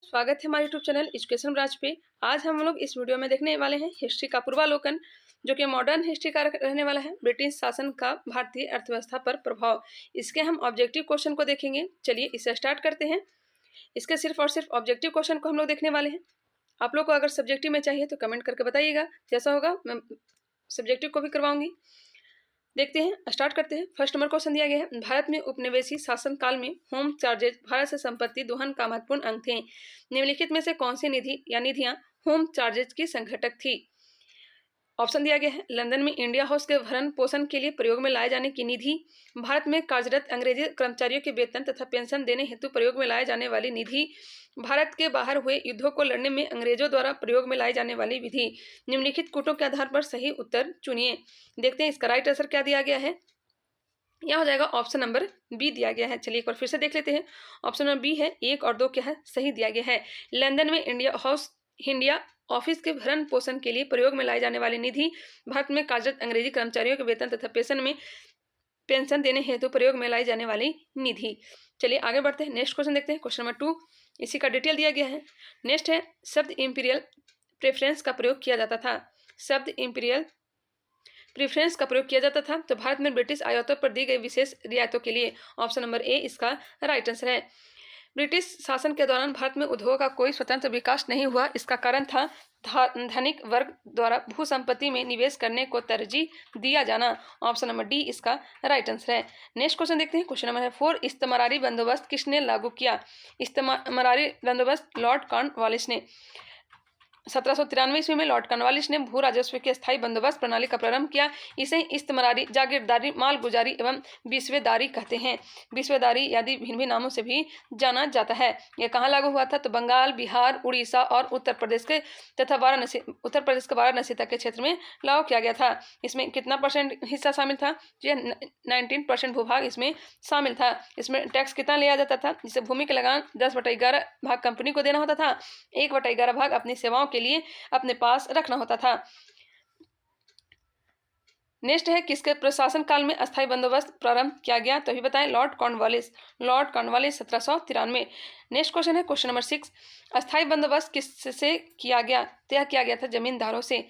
स्वागत है हमारे यूट्यूब चैनल एजुकेशन ब्रांच पे। आज हम लोग इस वीडियो में देखने वाले हैं हिस्ट्री का पूर्वावलोकन, जो कि मॉडर्न हिस्ट्री का रहने वाला है। ब्रिटिश शासन का भारतीय अर्थव्यवस्था पर प्रभाव, इसके हम ऑब्जेक्टिव क्वेश्चन को देखेंगे। चलिए इसे स्टार्ट करते हैं। इसके सिर्फ और सिर्फ ऑब्जेक्टिव क्वेश्चन को हम लोग देखने वाले हैं। आप लोग को अगर सब्जेक्टिव में चाहिए तो कमेंट करके बताइएगा, जैसा होगा मैं सब्जेक्टिव को भी करवाऊंगी। देखते हैं, स्टार्ट करते हैं। फर्स्ट नंबर क्वेश्चन दिया गया है, भारत में उपनिवेशी शासन काल में होम चार्जेज भारत से संपत्ति दोहन का महत्वपूर्ण अंग थे। निम्नलिखित में से कौन सी निधि या निधियां होम चार्जेज की संघटक थी? ऑप्शन दिया गया है, लंदन में इंडिया हाउस के भरण पोषण के लिए प्रयोग में लाए जाने की निधि, भारत में कार्यरत अंग्रेजी कर्मचारियों के वेतन तथा पेंशन देने हेतु प्रयोग में लाए जाने वाली निधि, भारत के बाहर हुए युद्धों को लड़ने में अंग्रेजों द्वारा प्रयोग में लाई जाने वाली विधि। निम्नलिखित कूटों के आधार पर सही उत्तर चुनिए। देखते हैं इसका राइट आंसर क्या दिया गया है। यह हो जाएगा ऑप्शन नंबर बी दिया गया है। चलिए एक बार फिर से देख लेते हैं। ऑप्शन नंबर बी है, 1 और 2 क्या है, सही दिया गया है। लंदन में इंडिया ऑफिस के भरण पोषण के लिए प्रयोग में लाई जाने वाली निधि, भारत में कार्यरत अंग्रेजी कर्मचारियों के वेतन तथा पेंशन देने हेतु प्रयोग में लाई जाने वाली निधि। चलिए आगे बढ़ते हैं, नेक्स्ट क्वेश्चन देखते हैं। क्वेश्चन नंबर 2, इसी का डिटेल दिया गया है। नेक्स्ट है, शब्द इंपीरियल प्रेफरेंस का प्रयोग किया जाता था। शब्द इंपीरियल प्रेफरेंस का प्रयोग किया जाता था तो भारत में ब्रिटिश आयातों पर दी गई विशेष रियायतों के लिए। ऑप्शन नंबर ए इसका राइट आंसर है। ब्रिटिश शासन के दौरान भारत में उद्योग का कोई स्वतंत्र विकास नहीं हुआ। इसका कारण था धनिक वर्ग द्वारा भू संपत्ति में निवेश करने को तरजीह दिया जाना। ऑप्शन नंबर डी इसका राइट आंसर है। नेक्स्ट क्वेश्चन देखते हैं। क्वेश्चन नंबर 4, इस्तमारारी बंदोबस्त किसने लागू किया? इस्तमारारी बंदोबस्त लॉर्ड कॉर्नवालिस ने। 1793 ईस्वी में लॉर्ड कॉर्नवालिस ने भू राजस्व के स्थायी बंदोबस्त प्रणाली का प्रारंभ किया। इसे इस्तमारारी, जागीरदारी, मालगुजारी एवं बिस्वेदारी कहते हैं। बिस्वेदारी आदि भिन्न भिन्न नामों से भी जाना जाता है। यह कहाँ लागू हुआ था? तो बंगाल, बिहार, उड़ीसा और उत्तर प्रदेश के वाराणसी तक के क्षेत्र में लागू किया गया था। इसमें कितना परसेंट हिस्सा शामिल था? यह 19% भूभाग इसमें शामिल था। इसमें टैक्स कितना लिया जाता था? जिसे भूमि के लगान 10/11 भाग कंपनी को देना होता था, 1/11 भाग अपनी सेवाओं के लिए अपने पास रखना होता था। नेक्स्ट है, किसके प्रशासन काल में अस्थायी बंदोबस्त प्रारंभ किया गया? तो अभी बताएं, लॉर्ड कॉर्नवालिस 1793। नेक्स्ट क्वेश्चन है क्वेश्चन नंबर 6, अस्थायी बंदोबस्त किससे किया गया? तो यह किया गया था जमींदारों से।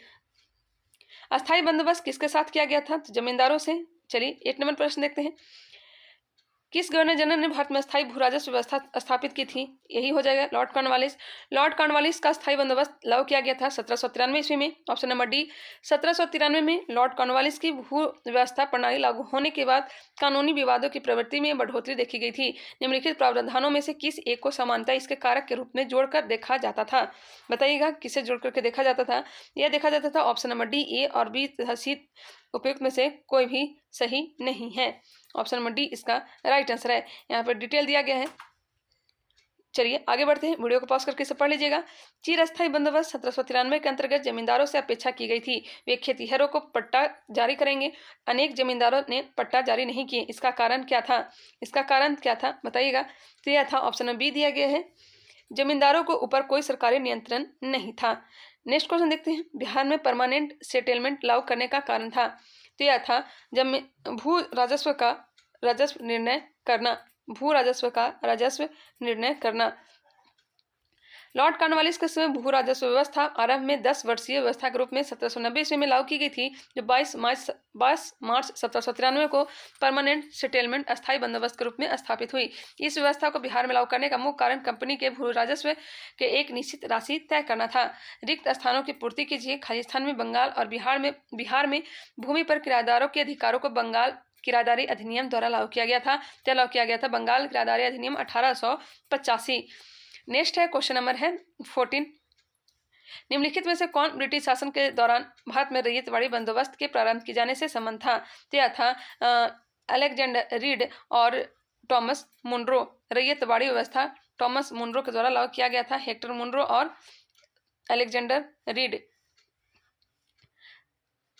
अस्थायी बंदोबस्त किसके साथ किया गया था? तो जमींदारों से। चलिए 1 नंबर प्रश्न देखते हैं, किस गवर्नर जनरल ने भारत में स्थायी भू राजस्व व्यवस्था स्थापित की थी? यही हो जाएगा लॉर्ड कॉर्नवालिस। लॉर्ड कॉर्नवालिस का स्थायी बंदोबस्त लागू किया गया था 1793 ईस्वी में। ऑप्शन नंबर डी, 1793 में लॉर्ड कॉर्नवालिस की भू व्यवस्था प्रणाली लागू होने के बाद कानूनी विवादों की प्रवृत्ति में बढ़ोतरी देखी गई थी। निम्नलिखित प्रावधानों में से किस एक को समानता इसके कारक के रूप में जोड़कर देखा जाता था? बताइएगा, किसे जोड़ करके देखा जाता था? यह देखा जाता था ऑप्शन नंबर डी, ए और बी सी उपयुक्त में से कोई भी सही नहीं है। ऑप्शन नंबर डी इसका राइट आंसर है। यहाँ पर डिटेल दिया गया है। चलिए आगे बढ़ते हैं, वीडियो को पॉज करके इसे पढ़ लीजिएगा। चिरस्थायी बंदोबस्त 1793 के अंतर्गत जमींदारों से अपेक्षा की गई थी वे खेतीहरों को पट्टा जारी करेंगे। अनेक जमींदारों ने पट्टा जारी नहीं किए। इसका कारण क्या था? बताइएगा। तो यह था ऑप्शन नंबर बी दिया गया है, जमींदारों को ऊपर कोई सरकारी नियंत्रण नहीं था। नेक्स्ट क्वेश्चन देखते हैं, बिहार में परमानेंट सेटलमेंट लागू करने का कारण था? तो यह था जब भू राजस्व निर्णय करना। लॉर्ड कॉर्नवालिस के समय भू राजस्व व्यवस्था आरंभ में 10 वर्षीय व्यवस्था के रूप में 1790 ईस्वी में लागू की गई थी, जो 22 मार्च 1793 को परमानेंट सेटलमेंट अस्थायी बंदोबस्त के रूप में स्थापित हुई। इस व्यवस्था को बिहार में लागू करने का मुख्य कारण कंपनी के भू राजस्व के एक निश्चित राशि तय करना था। रिक्त स्थानों की पूर्ति कीजिए। खाली स्थान में बंगाल और बिहार में भूमि पर किराएदारों के अधिकारों को बंगाल किराएदारी अधिनियम द्वारा लागू किया गया था। बंगाल किराएदारी अधिनियम 1885। नेक्स्ट है क्वेश्चन नंबर है 14, निम्नलिखित में से कौन ब्रिटिश शासन के दौरान भारत में रैयतवाड़ी बंदोबस्त के प्रारंभ किए जाने से संबंध था? तो यह था अलेक्जेंडर रीड और टॉमस मुनरो। रैयतवाड़ी व्यवस्था टॉमस मुनरो के द्वारा लागू किया गया था। हेक्टर मुनरो और अलेक्जेंडर रीड,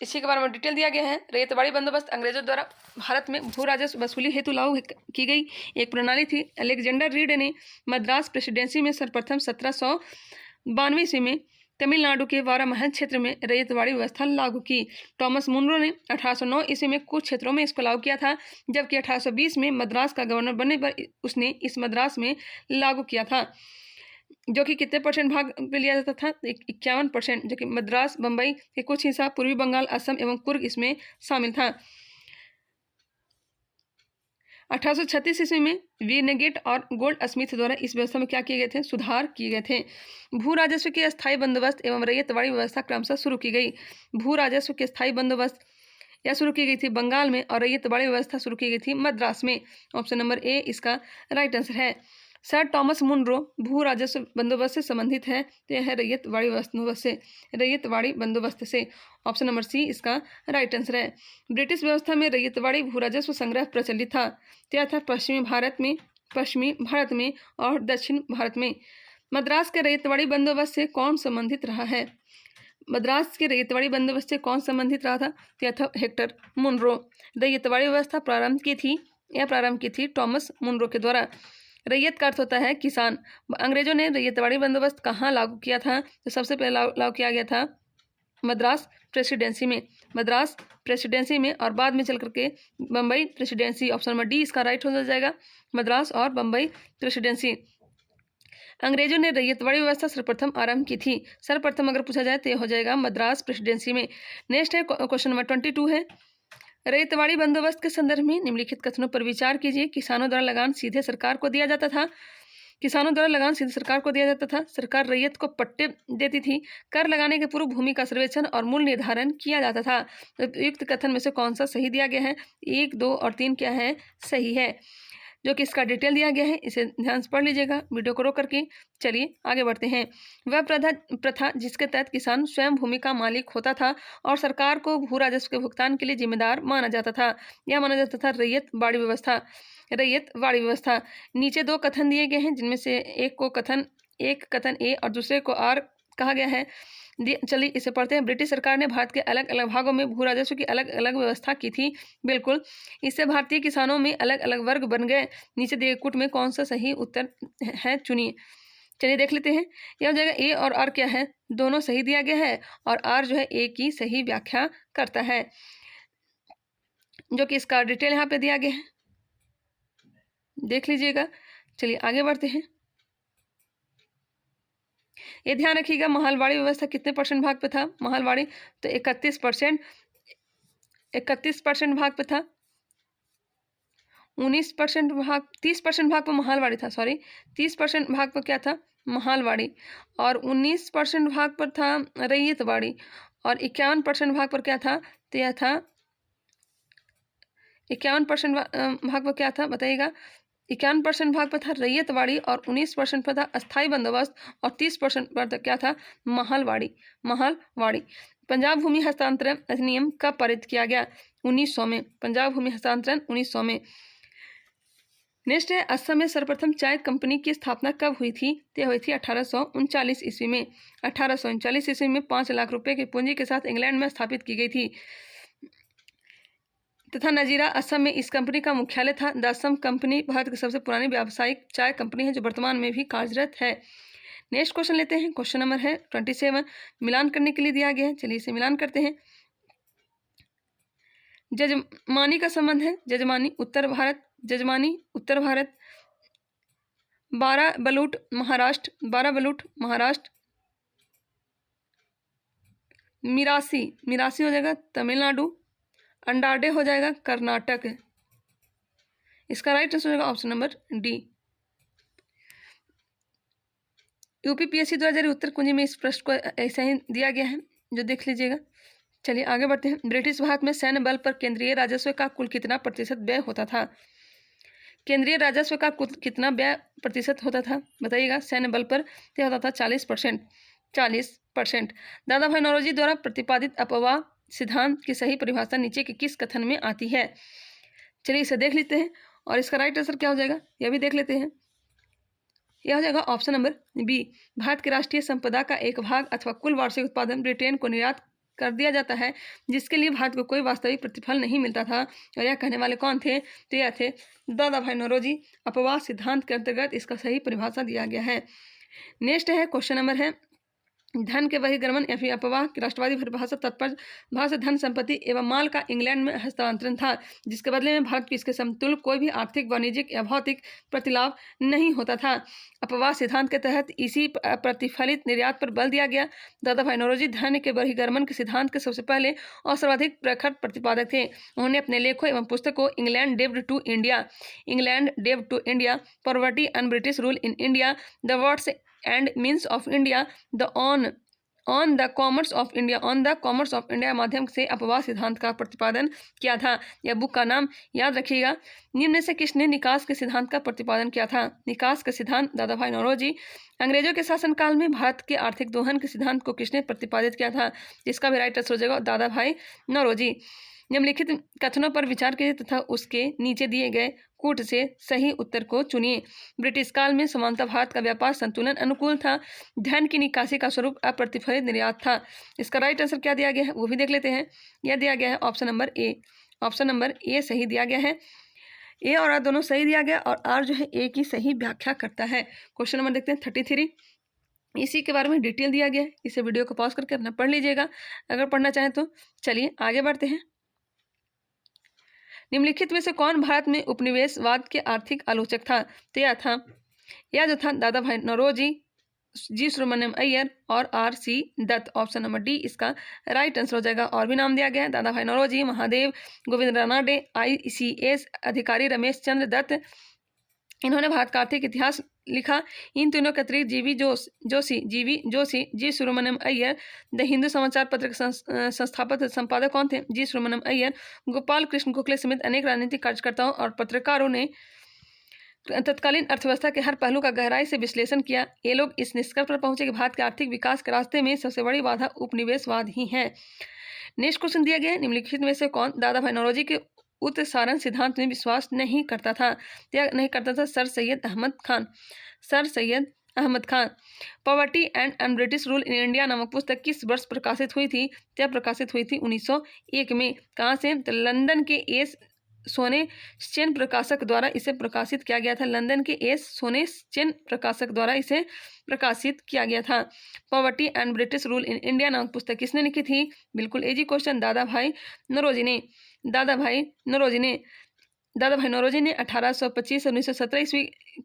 इसी के बारे में डिटेल दिया गया है। रैयतवाड़ी बंदोबस्त अंग्रेजों द्वारा भारत में भू राजस्व वसूली हेतु लागू की गई एक प्रणाली थी। अलेक्जेंडर रीड ने मद्रास प्रेसिडेंसी में सर्वप्रथम 1792 ईस्वी में तमिलनाडु के वारामहल क्षेत्र में रैयतवाड़ी व्यवस्था लागू की। टॉमस मुनरो ने 1809 ईस्वी में कुछ क्षेत्रों में इसको लागू किया था, जबकि 1820 में मद्रास का गवर्नर बनने पर उसने इस मद्रास में लागू किया था। जो कि कितने परसेंट भाग पे लिया जाता था? 51%, जो कि मद्रास, बम्बई के कुछ हिस्सा, पूर्वी बंगाल, असम एवं कुर्ग इसमें शामिल था। 1836 ईस्वी में वीनेगेट और गोल्ड स्मिथ द्वारा इस व्यवस्था में क्या किए गए थे? सुधार किए गए थे। भू राजस्व के स्थायी बंदोबस्त एवं रैयतवाड़ी व्यवस्था क्रमशः शुरू की गई। भू राजस्व के स्थायी बंदोबस्त यह शुरू की गई थी बंगाल में और रैयतवाड़ी व्यवस्था शुरू की गई थी मद्रास में। ऑप्शन नंबर ए इसका राइट आंसर है। सर टॉमस मुनरो भू राजस्व बंदोबस्त से संबंधित है, तो यह है रैयतवाड़ी बंदोबस्त से। ऑप्शन नंबर सी इसका राइट आंसर है। ब्रिटिश व्यवस्था में रैयतवाड़ी भू राजस्व संग्रह प्रचलित था। क्या था? पश्चिमी भारत में और दक्षिण भारत में। मद्रास के रैयतवाड़ी बंदोबस्त से कौन संबंधित रहा है? मद्रास के रैयतवाड़ी बंदोबस्त से कौन संबंधित रहा था? क्या था? Hector Munro. रैयतवाड़ी व्यवस्था प्रारंभ की थी टॉमस मुनरो के द्वारा। रैयत का अर्थ होता है किसान। अंग्रेजों ने रैयतवाड़ी बंदोबस्त कहाँ लागू किया था? तो सबसे पहले लागू किया गया था मद्रास प्रेसिडेंसी में और बाद में चल करके Bombay presidency. Option number D इसका राइट हो जाएगा, मद्रास और बम्बई प्रेसिडेंसी। अंग्रेजों ने रैयतवाड़ी व्यवस्था सर्वप्रथम आरंभ की थी। सर्वप्रथम अगर पूछा जाए तो यह हो जाएगा मद्रास प्रेसिडेंसी में। नेक्स्ट है क्वेश्चन नंबर 22 है, रैयतवाड़ी बंदोबस्त के संदर्भ में निम्नलिखित कथनों पर विचार कीजिए। किसानों द्वारा लगान सीधे सरकार को दिया जाता था। सरकार रैयत को पट्टे देती थी। कर लगाने के पूर्व भूमि का सर्वेक्षण और मूल्य निर्धारण किया जाता था। युक्त कथन में से कौन सा सही दिया गया है? 1, 2 और 3 क्या है? सही है। जो कि इसका डिटेल दिया गया है, इसे ध्यान से पढ़ लीजिएगा वीडियो को रोक करके। चलिए आगे बढ़ते हैं। वह प्रथा जिसके तहत किसान स्वयं भूमि का मालिक होता था और सरकार को भू राजस्व के भुगतान के लिए जिम्मेदार माना जाता था। यह माना जाता था रैयतवाड़ी व्यवस्था। नीचे 2 कथन दिए गए हैं, जिनमें से एक कथन ए और दूसरे को आर कहा गया है। चलिए इसे पढ़ते हैं। ब्रिटिश सरकार ने भारत के अलग अलग भागों में भू राजस्व की अलग अलग व्यवस्था की थी। बिल्कुल, इससे भारतीय किसानों में अलग अलग वर्ग बन गए। नीचे दिए कूट में कौन सा सही उत्तर है चुनिए। चलिए देख लेते हैं। यह हो जाएगा ए और आर क्या है? दोनों सही दिया गया है और आर जो है ए की सही व्याख्या करता है, जो कि इसका डिटेल यहाँ पे दिया गया है, देख लीजिएगा। चलिए आगे बढ़ते हैं। ये ध्यान रखिएगा, महलवाड़ी व्यवस्था कितने परसेंट भाग पे था? महलवाड़ी तो 31% भाग पे था। 19% भाग 30% भाग पे महलवाड़ी था। 30% भाग पर क्या था? महलवाड़ी। और 19% भाग पर था रैयतवाड़ी और 51% भाग पर क्या था? तो यह था 51% भाग पर क्या था बताइएगा? 51% भाग पर था रैयतवाड़ी और 19% पर था अस्थायी बंदोबस्त और 30% पर क्या था? महलवाड़ी। पंजाब भूमि हस्तांतरण अधिनियम कब पारित किया गया? 1900 में। पंजाब भूमि हस्तांतरण 1900 में। नेक्स्ट है, असम में सर्वप्रथम चाय कंपनी की स्थापना कब हुई थी? तो हुई थी 1839 ईस्वी में। 1839 ईस्वी में 5 लाख रुपए की पूंजी के साथ इंग्लैंड में स्थापित की गई थी तथा नजीरा असम में इस कंपनी का मुख्यालय था। द असम कंपनी भारत की सबसे पुरानी व्यावसायिक चाय कंपनी है, जो वर्तमान में भी कार्यरत है। नेक्स्ट क्वेश्चन लेते हैं। क्वेश्चन नंबर है 27, मिलान करने के लिए दिया गया है। चलिए इसे मिलान करते हैं। जजमानी का संबंध है। जजमानी उत्तर भारत, 12 बलूट महाराष्ट्र, मिरासी हो जाएगा तमिलनाडु, अंडाडे हो जाएगा कर्नाटक। इसका राइट आंसर हो जाएगा ऑप्शन नंबर डी। यूपीपीएससी द्वारा जारी उत्तर कुंजी में इस प्रश्न को ऐसा ही दिया गया है, जो देख लीजिएगा। चलिए आगे बढ़ते हैं। ब्रिटिश भारत में सैन्य बल पर केंद्रीय राजस्व का कुल कितना प्रतिशत व्यय होता था? केंद्रीय राजस्व का कुल कितना व्यय प्रतिशत होता था बताइएगा? सैन्य बल पर यह होता था 40%। दादा भाई नौरोजी द्वारा प्रतिपादित अपवाह सिद्धांत की सही परिभाषा नीचे के किस कथन में आती है? चलिए इसे देख लेते हैं और इसका राइट आंसर क्या हो जाएगा यह भी देख लेते हैं। यह हो जाएगा ऑप्शन नंबर बी। भारत की राष्ट्रीय संपदा का एक भाग अथवा कुल वार्षिक उत्पादन ब्रिटेन को निर्यात कर दिया जाता है, जिसके लिए भारत को कोई वास्तविक प्रतिफल नहीं मिलता था। और यह कहने वाले कौन थे? तो यह थे दादा भाई नौरोजी। अपवाह सिद्धांत के अंतर्गत इसका सही परिभाषा दिया गया है। नेक्स्ट है क्वेश्चन नंबर है धन के बहिर्गमन या फिर अपवाह की राष्ट्रवादी परिभाषा तत्पर भारत से धन संपत्ति एवं माल का इंग्लैंड में हस्तांतरण था, जिसके बदले में भारत की इसके समतुल्य कोई भी आर्थिक, वाणिज्यिक या भौतिक प्रतिलाभ नहीं होता था। अपवाह सिद्धांत के तहत इसी प्रतिफलित निर्यात पर बल दिया गया। दादा भाई नौरोजी धन के बहिर्गमन के सिद्धांत के सबसे पहले और सर्वाधिक प्रखर प्रतिपादक थे। उन्होंने अपने लेखों एवं पुस्तकों इंग्लैंड डेब्ट to India, poverty and British rule in India, the words and means of India, the on the commerce of India माध्यम से अपवाह सिद्धांत का प्रतिपादन किया था। यह बुक का नाम याद रखिएगा। निम्न से किसने निकास के सिद्धांत का प्रतिपादन किया था? निकास का सिद्धांत दादा भाई नौरोजी। अंग्रेजों के शासनकाल में भारत के आर्थिक दोहन के सिद्धांत को किसने प्रतिपादित किया था? इसका भी राइट आंसर हो जाएगा दादा भाई नौरोजी। निम्नलिखित कथनों पर विचार कीजिए तथा उसके नीचे दिए गए कूट से सही उत्तर को चुनिए। ब्रिटिश काल में समानता भारत का व्यापार संतुलन अनुकूल था। धन की निकासी का स्वरूप अप्रतिफलित निर्यात था। इसका राइट आंसर क्या दिया गया है वो भी देख लेते हैं। यह दिया गया है ऑप्शन नंबर ए सही दिया गया है। ए और आर दोनों सही दिया गया और आर जो है ए की सही व्याख्या करता है। क्वेश्चन नंबर देखते हैं 33। इसी के बारे में डिटेल दिया गया है। इसे वीडियो को पॉज करके अपना पढ़ लीजिएगा अगर पढ़ना चाहें तो। चलिए आगे बढ़ते हैं। निम्नलिखित में से कौन भारत में उपनिवेशवाद के आर्थिक आलोचक था? तो यह जो था दादा भाई नौरोजी, जी सुब्रमण्यम अय्यर और R C. Dutt. Option number D इसका राइट आंसर हो जाएगा। और भी नाम दिया गया है दादा भाई नौरोजी, महादेव गोविंद रानाडे, ICS अधिकारी रमेश चंद्र दत्त। इन्होंने भारत का आर्थिक इतिहास लिखा। इन तीनों के अतिरिक्त जीवी जोशी, जी सुब्रमण्यम अय्यर। द हिंदू समाचार पत्र के संस्थापक संपादक कौन थे? जी सुब्रमण्यम अय्यर। गोपाल कृष्ण गोखले समेत अनेक राजनीतिक कार्यकर्ताओं और पत्रकारों ने तत्कालीन अर्थव्यवस्था के हर पहलू का गहराई से विश्लेषण किया। ये लोग इस निष्कर्ष पर पहुंचे कि भारत के आर्थिक विकास के रास्ते में सबसे बड़ी बाधा उपनिवेशवाद ही है। नेक्स्ट क्वेश्चन दिया गया है। निम्नलिखित में से कौन दादा भाई नौरोजी के उत्सारण सिद्धांत में विश्वास नहीं करता था? Sir Syed Ahmed Khan. Poverty and British rule in India नामक पुस्तक किस वर्ष प्रकाशित हुई थी? यह प्रकाशित हुई थी 1901 में। कहाँ से? तो लंदन के एस सोनेचेन प्रकाशक द्वारा इसे प्रकाशित किया गया था। लंदन के एस सोनेचेन प्रकाशक द्वारा इसे प्रकाशित किया गया था। Poverty and British rule in India नामक पुस्तक किसने लिखी थी? बिल्कुल इजी क्वेश्चन, दादा भाई नौरोजी ने 1825 से 1917 ईस्वी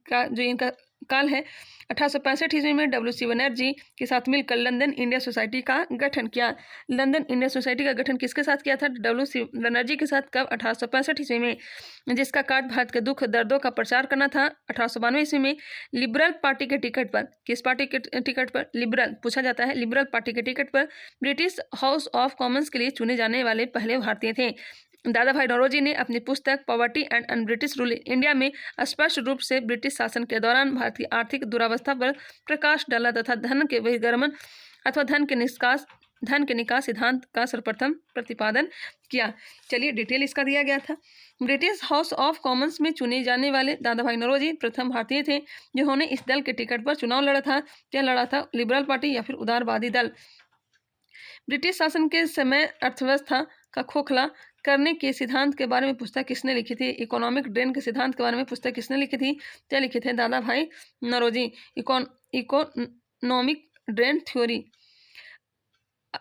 का जो इनका काल है। 1865 ईस्वी में WC बनर्जी के साथ मिलकर लंदन इंडिया सोसाइटी का गठन किया। लंदन इंडिया सोसाइटी का गठन किसके साथ किया था? WC बनर्जी के साथ। कब? 1865 ईस्वी में। जिसका कार्य भारत के दुख दर्दों का प्रचार करना था। 1892 ईस्वी में लिबरल पार्टी के टिकट पर, किस पार्टी के टिकट पर? लिबरल पूछा जाता है। लिबरल पार्टी के टिकट पर ब्रिटिश हाउस ऑफ कॉमन्स के लिए चुने जाने वाले पहले भारतीय थे। दादा भाई नौरोजी ने अपनी पुस्तक poverty and British rule India में स्पष्ट रूप से ब्रिटिश शासन के दौरान भारत की आर्थिक दुरावस्था पर प्रकाश डाला तथा धन के बहिर्गमन अथवा धन के निकास सिद्धांत का सर्वप्रथम प्रतिपादन किया। चलिए डिटेल इसका दिया गया था। ब्रिटिश हाउस ऑफ कॉमन्स में चुने जाने वाले दादा भाई नौरोजी प्रथम भारतीय थे जिन्होंने इस दल के टिकट पर चुनाव लड़ा था। यह लड़ा था लिबरल पार्टी या फिर उदारवादी दल। ब्रिटिश शासन के समय अर्थव्यवस्था का खोखला करने के सिद्धांत के बारे में पुस्तक किसने लिखी थी? इकोनॉमिक ड्रेन के सिद्धांत के बारे में पुस्तक किसने लिखी थी? क्या लिखे थे? Dadabhai Naoroji. Economic drain theory.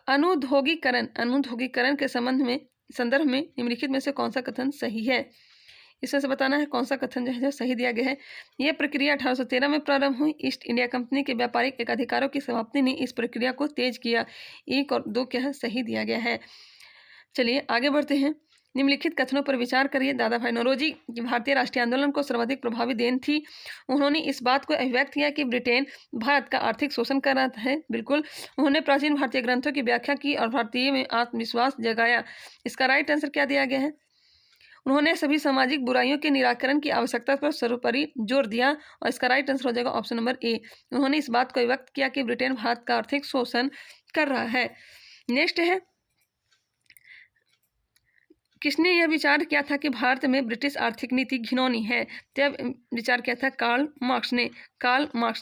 अनुद्योगीकरण के संदर्भ में निम्नलिखित में से कौन सा कथन सही है? इसमें से बताना है कौन सा कथन जो है सही दिया गया है। यह प्रक्रिया 1813 में प्रारंभ हुई। ईस्ट इंडिया कंपनी के व्यापारिक एकाधिकारों की समाप्ति ने इस प्रक्रिया को तेज किया। 1 और 2 क्या है सही दिया गया है। चलिए आगे बढ़ते हैं। निम्नलिखित कथनों पर विचार करिए। दादा भाई नौरोजी की भारतीय राष्ट्रीय आंदोलन को सर्वाधिक प्रभावी देन थी। उन्होंने इस बात को अभिव्यक्त किया कि ब्रिटेन भारत का आर्थिक शोषण कर रहा है। बिल्कुल। उन्होंने प्राचीन भारतीय ग्रंथों की व्याख्या की और भारतीय में आत्मविश्वास जगाया। इसका राइट आंसर क्या दिया गया है? उन्होंने सभी सामाजिक बुराइयों के निराकरण की आवश्यकता पर सर्वोपरि जोर दिया और इसका राइट आंसर हो जाएगा ऑप्शन नंबर ए। उन्होंने इस बात को अभिव्यक्त किया कि ब्रिटेन भारत का आर्थिक शोषण कर रहा है। नेक्स्ट है, किसने यह विचार किया था कि भारत में ब्रिटिश आर्थिक नीति घिनौनी है? तब विचार किया था कार्ल मार्क्स ने।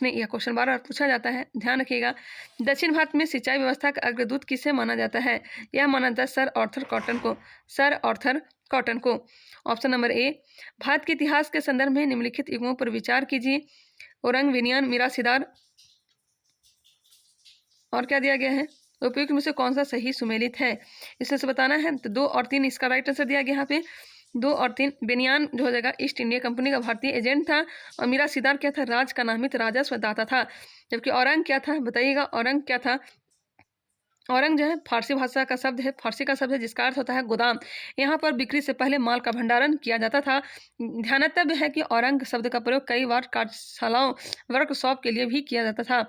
यह क्वेश्चन बार बार पूछा जाता है, ध्यान रखिएगा। दक्षिण भारत में सिंचाई व्यवस्था का अग्रदूत किसे माना जाता है? यह माना जाता है सर आर्थर कॉटन को। Option number A. भारत के इतिहास के संदर्भ में निम्नलिखित युगों पर विचार कीजिए। औरंग, विनयन, मिरासीदार, और क्या दिया गया है, उपयुक्त में से कौन सा सही सुमेलित है, इसमें से बताना है। तो 2 और 3 इसका राइट आंसर दिया गया यहाँ पे। 2 और 3 बेनियान जो हो जाएगा ईस्ट इंडिया कंपनी का भारतीय एजेंट था, और मीरा सिदार क्या था, राज का नामित राजस्व दाता था। जबकि औरंग क्या था, बताइएगा औरंग क्या था। औरंग जो है फारसी भाषा का शब्द है, फारसी का शब्द है जिसका अर्थ होता है गोदाम। यहाँ पर बिक्री से पहले माल का भंडारण किया जाता था। ध्यानतव्य है कि औरंग शब्द का प्रयोग कई बार कार्यशालाओं वर्कशॉप के लिए भी किया जाता था।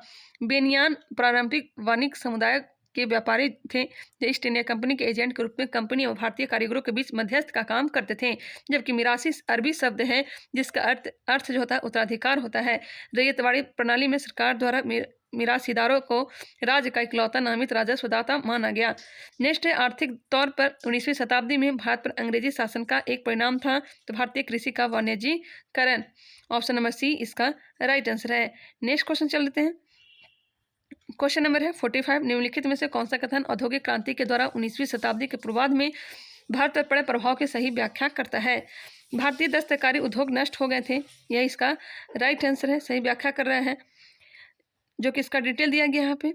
बेनियान पारंपरिक वाणिज्य समुदाय के व्यापारी थे जो ईस्ट इंडिया कंपनी के एजेंट के रूप में कंपनी और भारतीय कारीगरों के बीच मध्यस्थ का काम करते थे। जबकि मिरासी अरबी शब्द है जिसका अर्थ जो होता है उत्तराधिकार होता है। रैयतवाड़ी प्रणाली में सरकार द्वारा मिरासीदारों को राज्य का इकलौता नामित राजस्वदाता माना गया। नेक्स्ट है, आर्थिक तौर पर 19वीं शताब्दी में भारत पर अंग्रेजी शासन का एक परिणाम था तो भारतीय कृषि का वाणिज्यीकरण। ऑप्शन नंबर सी इसका राइट आंसर है। नेक्स्ट क्वेश्चन चल लेते हैं। क्वेश्चन नंबर है 45, निम्नलिखित में से कौन सा कथन औद्योगिक क्रांति के द्वारा 19वीं शताब्दी के पूर्वार्ध में भारत पर पड़े प्रभाव की सही व्याख्या करता है। भारतीय दस्तकारी उद्योग नष्ट हो गए थे, यह इसका राइट आंसर है, सही व्याख्या कर रहे हैं, जो कि इसका डिटेल दिया गया यहाँ पे।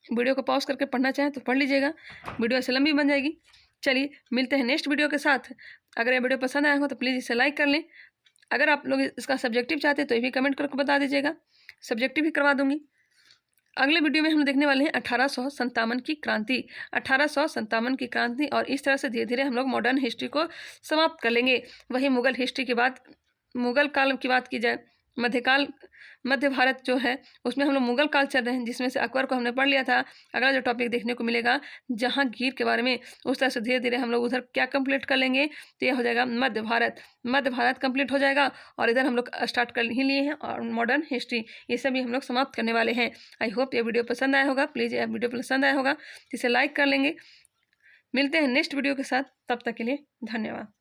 वीडियो को पॉज करके पढ़ना चाहें तो पढ़ लीजिएगा, वीडियो ऐसे लंबी बन जाएगी। चलिए मिलते हैं नेक्स्ट वीडियो के साथ। अगर ये वीडियो पसंद आया हो तो प्लीज़ इसे लाइक कर लें। अगर आप लोग इसका सब्जेक्टिव चाहते हैं तो ये भी कमेंट करके बता दीजिएगा, सब्जेक्टिव भी करवा दूंगी। अगले वीडियो में हम देखने वाले हैं 1857 की क्रांति, 1857 की क्रांति, और इस तरह से धीरे धीरे हम लोग मॉडर्न हिस्ट्री को समाप्त कर लेंगे। वही मुगल हिस्ट्री के बाद, मुगल काल की बात की जाए, मध्यकाल, मध्य भारत जो है उसमें हम लोग मुगल काल चल रहे हैं, जिसमें से अकबर को हमने पढ़ लिया था। अगला जो टॉपिक देखने को मिलेगा जहांगीर के बारे में, उस तरह से धीरे धीरे हम लोग उधर क्या कंप्लीट कर लेंगे, तो यह हो जाएगा मध्य भारत। मध्य भारत कंप्लीट हो जाएगा और इधर हम लोग स्टार्ट कर ही लिए हैं और मॉडर्न हिस्ट्री, ये सभी हम लोग समाप्त करने वाले हैं। आई होप ये वीडियो पसंद आया होगा। प्लीज़ ये वीडियो पसंद आया होगा तो इसे लाइक कर लेंगे। मिलते हैं नेक्स्ट वीडियो के साथ, तब तक के लिए धन्यवाद।